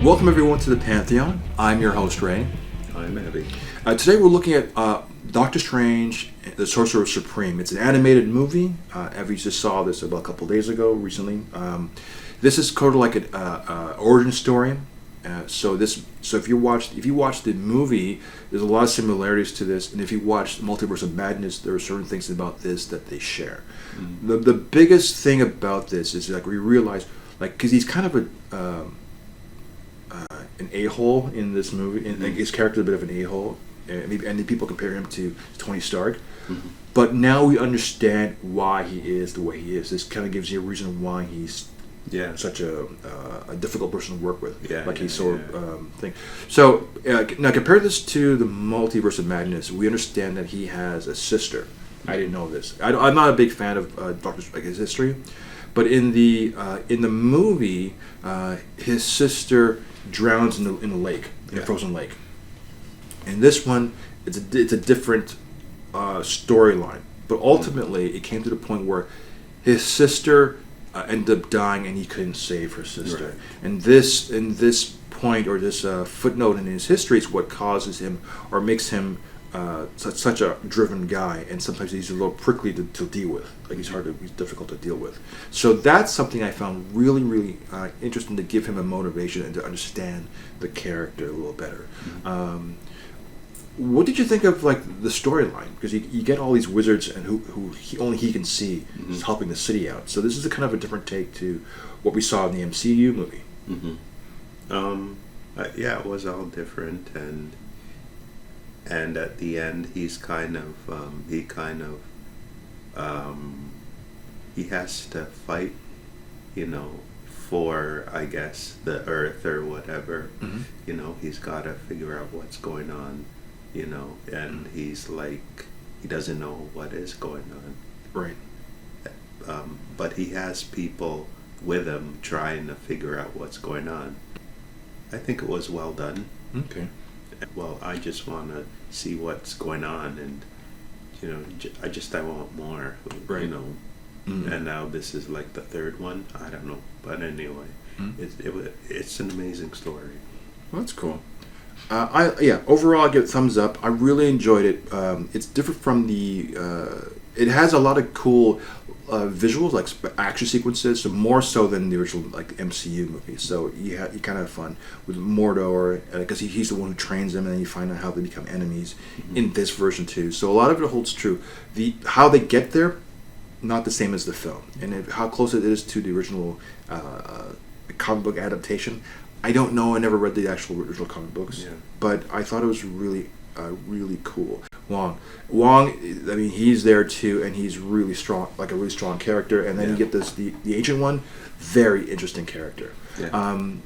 Welcome everyone to the Pantheon. I'm your host Ray. I'm Abby. Today we're looking at Doctor Strange, the Sorcerer Supreme. It's an animated movie. Abby just saw this about a couple days ago, recently. This is kind of like an origin story. So if you watch the movie, there's a lot of similarities to this, and if you watch Multiverse of Madness, there are certain things about this that they share. Mm-hmm. The biggest thing about this is like we realize, like, because he's kind of an a-hole in this movie, and like, his character is a bit of an a-hole, and people compare him to Tony Stark. Mm-hmm. But now we understand why he is the way he is. This kind of gives you a reason why he's such a difficult person to work with. He's so thing. So now compare this to the Multiverse of Madness. We understand that he has a sister. I didn't know this. I'm not a big fan of his history, but in the movie, his sister drowns in a lake, in a frozen lake. In this one, it's a different storyline. But ultimately, it came to the point where his sister ended up dying, and he couldn't save her sister. Right. And this point, or this footnote in his history, is what causes him, or makes him such a driven guy. And sometimes he's a little prickly to deal with. Like he's difficult to deal with. So that's something I found really, really interesting, to give him a motivation and to understand the character a little better. Mm-hmm. What did you think of like the storyline? Because you get all these wizards and who only he can see, mm-hmm. is helping the city out. So this is a kind of a different take to what we saw in the MCU movie. Mm-hmm. It was all different, and at the end he has to fight, for, I guess, the Earth or whatever. Mm-hmm. He's got to figure out what's going on. And he's like, he doesn't know what is going on. Right. But he has people with him trying to figure out what's going on. I think it was well done. Okay. Well, I just want to see what's going on, and, I want more. Right. Mm-hmm. And now this is like the third one. I don't know. But anyway, mm-hmm. It's an amazing story. Well, that's cool. Overall, I give it thumbs up. I really enjoyed it. It's different from it has a lot of cool visuals, like action sequences, so more so than the original like MCU movie. So you kind of have fun with Mordor, because he's the one who trains them, and then you find out how they become enemies, mm-hmm. in this version too. So a lot of it holds true. How they get there, not the same as the film, and how close it is to the original comic book adaptation. I don't know. I never read the actual original comic books, but I thought it was really, really cool. Wong, I mean, he's there too, and he's really strong, like a really strong character. And then you get the Ancient One, very interesting character. And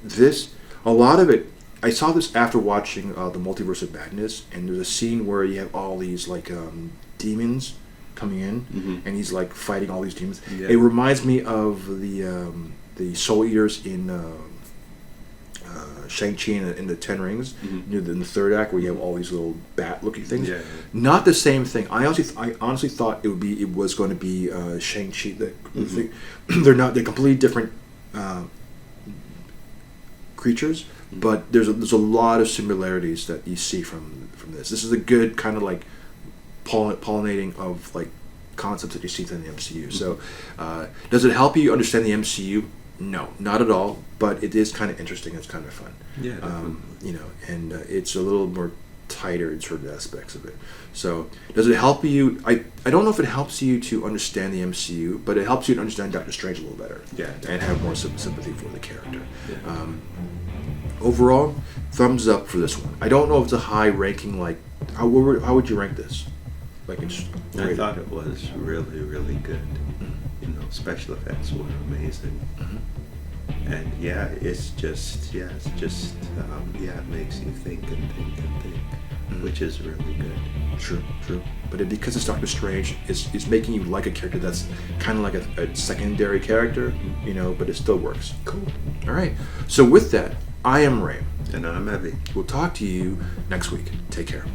this, a lot of it, I saw this after watching the Multiverse of Madness, and there's a scene where you have all these like demons coming in, mm-hmm. and he's like fighting all these demons. Yeah. It reminds me of the Soul Eaters in Shang-Chi in the Ten Rings, mm-hmm. In the third act, where you have all these little bat-looking things. Yeah. Not the same thing. I honestly thought it was going to be Shang-Chi. Mm-hmm. Thing. They're completely different creatures, mm-hmm. but there's a lot of similarities that you see from this. This is a good kind of like pollinating of like concepts that you see in the MCU. Mm-hmm. So, does it help you understand the MCU? No, not at all. But it is kind of interesting. It's kind of fun. Yeah. And it's a little more tighter in certain aspects of it. So, does it help you? I don't know if it helps you to understand the MCU, but it helps you to understand Doctor Strange a little better. Yeah. And have more sympathy for the character. Yeah. Overall, thumbs up for this one. I don't know if it's a high ranking. Like, how would you rank this? Like, I thought it was really, really good. Mm-hmm. Special effects were amazing. Mm-hmm. And it makes you think and think and think, mm-hmm. which is really good. True. But because it's Doctor Strange, it's making you like a character that's kind of like a secondary character, but it still works. Cool. All right. So with that, I am Ray. And I'm Evie. We'll talk to you next week. Take care.